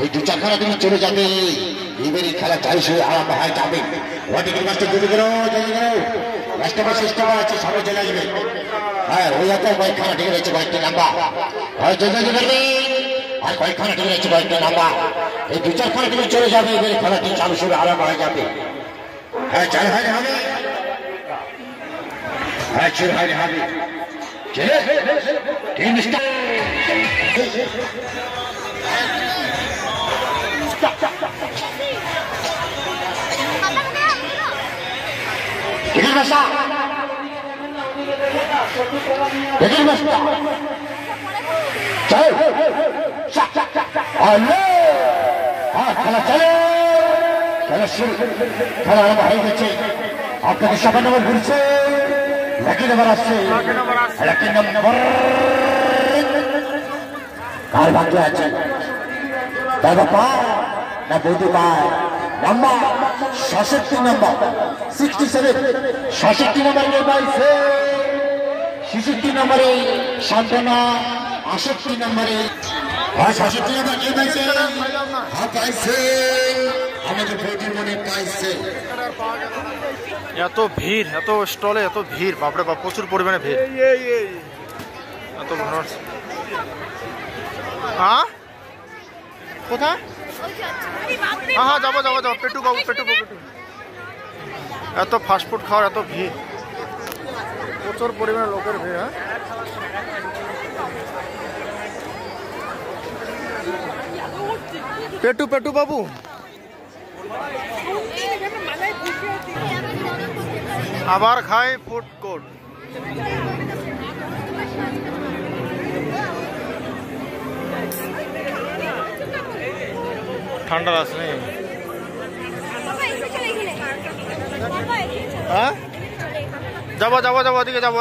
এই দু চার খেলা তুমি চলে যাবে এবারে খেলা চাই শুরু আরম্ভ হয়ে যাবে ওদিকে মাস্টার গুলি করো কাস্টমার সিস্টেম আছে সবাই চলে আসবে হ্যাঁ ওই হাতে কয়েক খেলা ঠিক রয়েছে কয়েকটা নাম্বার হয় চলে যেতে পারবে আর কয়েক খেলা ঠিক রয়েছে কয়েকটা নাম্বার এই দু চার খেলা তুমি চলে যাবে এবারে খেলাটি চালু শুরু আরম্ভ হয়ে যাবে হ্যাঁ চাই হয় হবে হ্যাঁ শুরু হয় হবে চলে team start Begin masa. Begin masa. Cel. Sak. Allah. খেলা চলে খেলা শুরু খেলা আরম্ভ হয়ে গেছে আপনাকে 7 নম্বর ঘুরছে লাকি নম্বর আসছে লাকি নম্বর কার ভাগ্যে আছে তার বাবা না বৌদি পায় নাম্বার 66 নম্বর 67 66 নম্বর কে পাইছে 66 নম্বরে শান্তনা 68 নম্বরে 66 নম্বর কে পাইছে পাইছে আমাদের বৌদির মনে পাইছে এত ভিড় এত স্টলে এত ভিড় বাপরে বাপ প্রচুর পরিমাণে ভিড় এত ভালো হ্যাঁ কোথায় হ্যাঁ যাবো পেটু বাবু পেটু এত ফাস্টফুড খাওয়ার এত ভিড় প্রচুর পরিমাণে লোকের ভিড় হ্যাঁ পেটু বাবু আবার খাই ফুড কোর্ট ঠান্ডা আছে নেই হ্যাঁ যাবো ওদিকে যাবো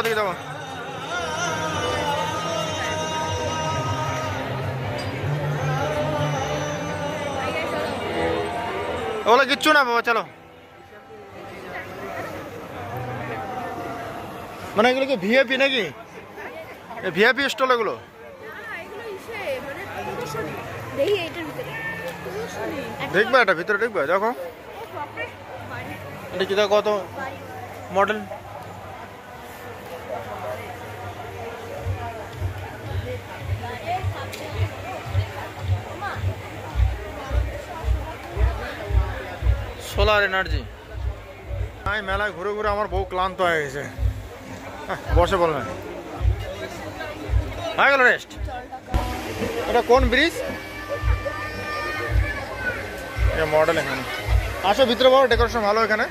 ওগুলো কিচ্ছু না বাবা চলো মানে এগুলো কি ভিআইপি নাকি ভিআইপি স্টল এগুলো দেখবে এটা ভিতরে দেখবে দেখো এটা কি দেখো কত মডেল সোলার এনার্জি আমি মেলায় ঘুরে ঘুরে আমার বউ ক্লান্ত হয়ে গেছে বসে বলবেন হয়ে গেল রেস্ট এটা কোন ব্রিজ মডেল এখানে আসো ভিতরে বড় ডেকোরেশন ভালো এখানে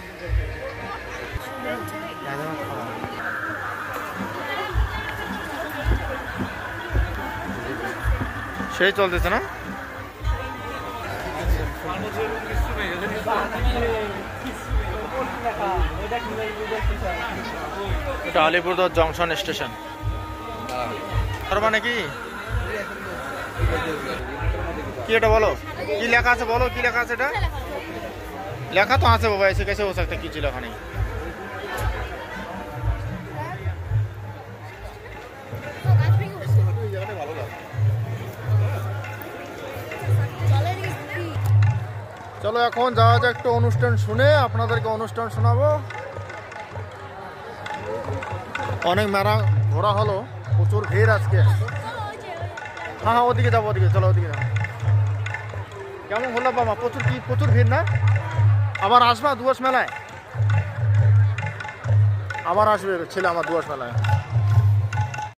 সেই চলতেছে না এটা আলিপুরদুয়ার জংশন স্টেশন তার মানে কি এটা বলো কি লেখা আছে বলো কি লেখা আছে এটা লেখা তো আছে বাবা এসে कैसे हो सकता কিছু লেখা নেই চলো এখন যাওয়া যাক একটু অনুষ্ঠান শুনে আপনাদেরকে অনুষ্ঠান শোনাবো অনেক মেলা ঘোরা হলো প্রচুর ভিড় আজকে হ্যাঁ ওদিকে যাবো চলো ওদিকে যাবো কেমন হলো বাবা প্রচুর ভিড় না আবার আসবা দুয়াস মেলায় আবার আসবে ছেলে আমার দুয়াস মেলায়